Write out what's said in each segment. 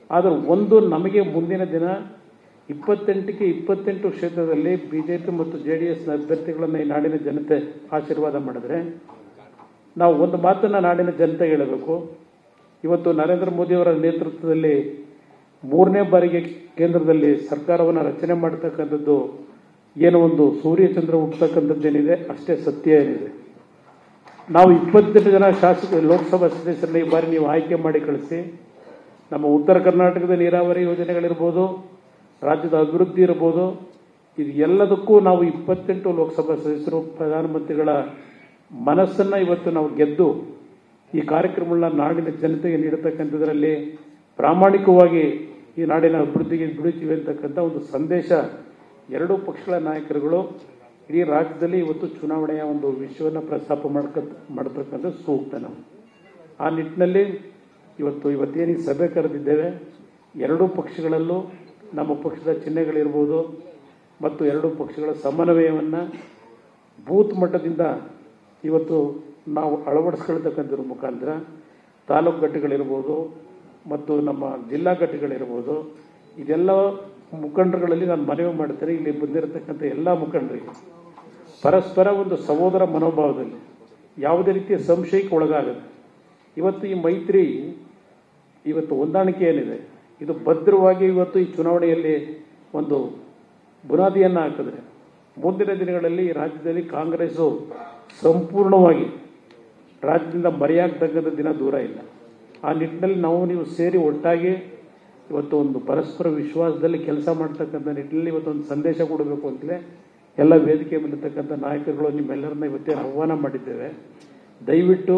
ಆದರೆ ಒಂದು ನಮಗೆ ಮುಂದಿನ ದಿನ 28ಕ್ಕೆ 28 ಕ್ಷೇತ್ರದಲ್ಲಿ ಬಿಜೆಪಿ ಮತ್ತು ಜೆಡಿಎಸ್ನ ಅಭ್ಯರ್ಥಿಗಳನ್ನು ಈ ನಾಡಿನ ಜನತೆ ಆಶೀರ್ವಾದ ಮಾಡಿದ್ರೆ ನಾವು ಒಂದು ಮಾತನ್ನು ನಾಡಿನ ಜನತೆ ಹೇಳಬೇಕು. ಇವತ್ತು ನರೇಂದ್ರ ಮೋದಿಯವರ ನೇತೃತ್ವದಲ್ಲಿ 3ನೇ ಬಾರಿಗೆ ಕೇಂದ್ರದಲ್ಲಿ ಸರ್ಕಾರವನ್ನು ರಚನೆ ಮಾಡತಕ್ಕಂಥದ್ದು ಏನೋ ಒಂದು ಸೂರ್ಯಚಂದ್ರ ಹುಟ್ಟತಕ್ಕಂಥದ್ದೇನಿದೆ ಅಷ್ಟೇ ಸತ್ಯ ಏನಿದೆ. ನಾವು 28 ಜನ ಶಾಸಕ ಲೋಕಸಭಾ ಸದಸ್ಯರನ್ನ ಈ ಬಾರಿ ನೀವು ಆಯ್ಕೆ ಮಾಡಿ ಕಳಿಸಿ. ನಮ್ಮ ಉತ್ತರ ಕರ್ನಾಟಕದ ನೀರಾವರಿ ಯೋಜನೆಗಳಿರ್ಬೋದು, ರಾಜ್ಯದ ಅಭಿವೃದ್ಧಿ ಇರ್ಬೋದು, ಇದು ಎಲ್ಲದಕ್ಕೂ ನಾವು 28 ಲೋಕಸಭಾ ಸದಸ್ಯರು ಪ್ರಧಾನಮಂತ್ರಿಗಳ ಮನಸ್ಸನ್ನು ಇವತ್ತು ನಾವು ಗೆದ್ದು ಈ ಕಾರ್ಯಕ್ರಮಗಳನ್ನ ನಾಡಿನ ಜನತೆಗೆ ನೀಡತಕ್ಕಂಥದ್ರಲ್ಲಿ ಪ್ರಾಮಾಣಿಕವಾಗಿ ಈ ನಾಡಿನ ಅಭಿವೃದ್ಧಿಗೆ ದುಡಿತೀವಿ ಅಂತಕ್ಕಂಥ ಒಂದು ಸಂದೇಶ ಎರಡೂ ಪಕ್ಷಗಳ ನಾಯಕರುಗಳು ಇಡೀ ರಾಜ್ಯದಲ್ಲಿ ಇವತ್ತು ಚುನಾವಣೆಯ ಒಂದು ವಿಷಯವನ್ನು ಪ್ರಸ್ತಾಪ ಮಾಡತಕ್ಕಂಥ ಸೂಕ್ತ. ನಾವು ಆ ನಿಟ್ಟಿನಲ್ಲಿ ಇವತ್ತೇನು ಸಭೆ ಕರೆದಿದ್ದೇವೆ, ಎರಡೂ ಪಕ್ಷಗಳಲ್ಲೂ ನಮ್ಮ ಪಕ್ಷದ ಚಿಹ್ನೆಗಳಿರ್ಬೋದು ಮತ್ತು ಎರಡೂ ಪಕ್ಷಗಳ ಸಮನ್ವಯವನ್ನು ಬೂತ್ ಮಟ್ಟದಿಂದ ಇವತ್ತು ನಾವು ಅಳವಡಿಸ್ಕೊಳ್ತಕ್ಕಂಥದ್ರ ಮುಖಾಂತರ ತಾಲೂಕು ಘಟ್ಟಗಳಿರ್ಬೋದು ಮತ್ತು ನಮ್ಮ ಜಿಲ್ಲಾ ಘಟ್ಟಗಳಿರ್ಬೋದು, ಇದೆಲ್ಲ ಮುಖಂಡರುಗಳಲ್ಲಿ ನಾನು ಮನವಿ ಮಾಡ್ತೇನೆ. ಇಲ್ಲಿ ಬಂದಿರತಕ್ಕಂಥ ಎಲ್ಲ ಮುಖಂಡರಿಗೆ ಪರಸ್ಪರ ಒಂದು ಸಹೋದರ ಮನೋಭಾವದಲ್ಲಿ ಯಾವುದೇ ರೀತಿಯ ಸಂಶಯಕ್ಕೆ ಒಳಗಾಗದೆ ಇವತ್ತು ಈ ಮೈತ್ರಿ ಇವತ್ತು ಹೊಂದಾಣಿಕೆ ಏನಿದೆ ಇದು ಭದ್ರವಾಗಿ ಇವತ್ತು ಈ ಚುನಾವಣೆಯಲ್ಲಿ ಒಂದು ಬುನಾದಿಯನ್ನು ಹಾಕಿದ್ರೆ ಮುಂದಿನ ದಿನಗಳಲ್ಲಿ ಈ ರಾಜ್ಯದಲ್ಲಿ ಕಾಂಗ್ರೆಸ್ಸು ಸಂಪೂರ್ಣವಾಗಿ ರಾಜ್ಯದಿಂದ ಮರೆಯಾಗತಕ್ಕಂಥ ದಿನ ದೂರ ಇಲ್ಲ. ಆ ನಿಟ್ಟಿನಲ್ಲಿ ನೀವು ಸೇರಿ ಒಟ್ಟಾಗಿ ಇವತ್ತು ಒಂದು ಪರಸ್ಪರ ವಿಶ್ವಾಸದಲ್ಲಿ ಕೆಲಸ ಮಾಡ್ತಕ್ಕಂಥ ನಿಟ್ಟಿನಲ್ಲಿ ಇವತ್ತೊಂದು ಸಂದೇಶ ಕೊಡಬೇಕು ಅಂತಲೇ ಎಲ್ಲ ವೇದಿಕೆ ಮೇಲಿರ್ತಕ್ಕಂಥ ನಾಯಕರುಗಳು ನಿಮ್ಮೆಲ್ಲರನ್ನ ಇವತ್ತೇನು ಆಹ್ವಾನ ಮಾಡಿದ್ದೇವೆ. ದಯವಿಟ್ಟು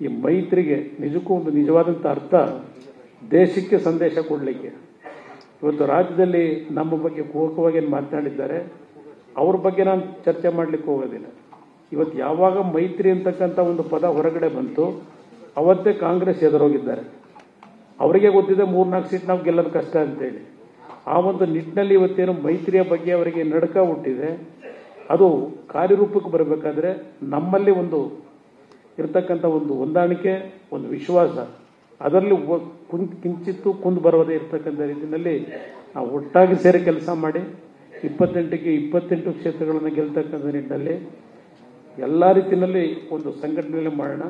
ಈ ಮೈತ್ರಿಗೆ ನಿಜಕ್ಕೂ ಒಂದು ನಿಜವಾದಂಥ ಅರ್ಥ ದೇಶಕ್ಕೆ ಸಂದೇಶ ಕೊಡಲಿಕ್ಕೆ ಇವತ್ತು ರಾಜ್ಯದಲ್ಲಿ ನಮ್ಮ ಬಗ್ಗೆ ಪೂರಕವಾಗಿ ಏನು ಮಾತನಾಡಿದ್ದಾರೆ ಅವ್ರ ಬಗ್ಗೆ ನಾನು ಚರ್ಚೆ ಮಾಡಲಿಕ್ಕೆ ಹೋಗೋದಿಲ್ಲ. ಇವತ್ತು ಯಾವಾಗ ಮೈತ್ರಿ ಅಂತಕ್ಕಂಥ ಒಂದು ಪದ ಹೊರಗಡೆ ಬಂತು ಅವತ್ತೇ ಕಾಂಗ್ರೆಸ್ ಎದುರೋಗಿದ್ದಾರೆ. ಅವರಿಗೆ ಗೊತ್ತಿದೆ 3-4 ಸೀಟ್ ನಾವು ಗೆಲ್ಲೋದು ಕಷ್ಟ ಅಂತೇಳಿ. ಆ ಒಂದು ನಿಟ್ಟಿನಲ್ಲಿ ಇವತ್ತೇನು ಮೈತ್ರಿಯ ಬಗ್ಗೆ ಅವರಿಗೆ ನಡುಕ ಹುಟ್ಟಿದೆ, ಅದು ಕಾರ್ಯರೂಪಕ್ಕೆ ಬರಬೇಕಾದ್ರೆ ನಮ್ಮಲ್ಲಿ ಒಂದು ಇರತಕ್ಕಂಥ ಒಂದು ಹೊಂದಾಣಿಕೆ, ಒಂದು ವಿಶ್ವಾಸ, ಅದರಲ್ಲಿ ಕಿಂಚಿತ್ತು ಕುಂದು ಬರದೇ ಇರತಕ್ಕಂಥ ರೀತಿಯಲ್ಲಿ ನಾವು ಒಟ್ಟಾಗಿ ಸೇರಿ ಕೆಲಸ ಮಾಡಿ 28ಕ್ಕೆ 28 ಕ್ಷೇತ್ರಗಳನ್ನು ಗೆಲ್ತಕ್ಕಂಥ ನಿಟ್ಟಿನಲ್ಲಿ ಎಲ್ಲ ರೀತಿಯಲ್ಲಿ ಒಂದು ಸಂಘಟನೆಯಲ್ಲಿ ಮಾಡೋಣ.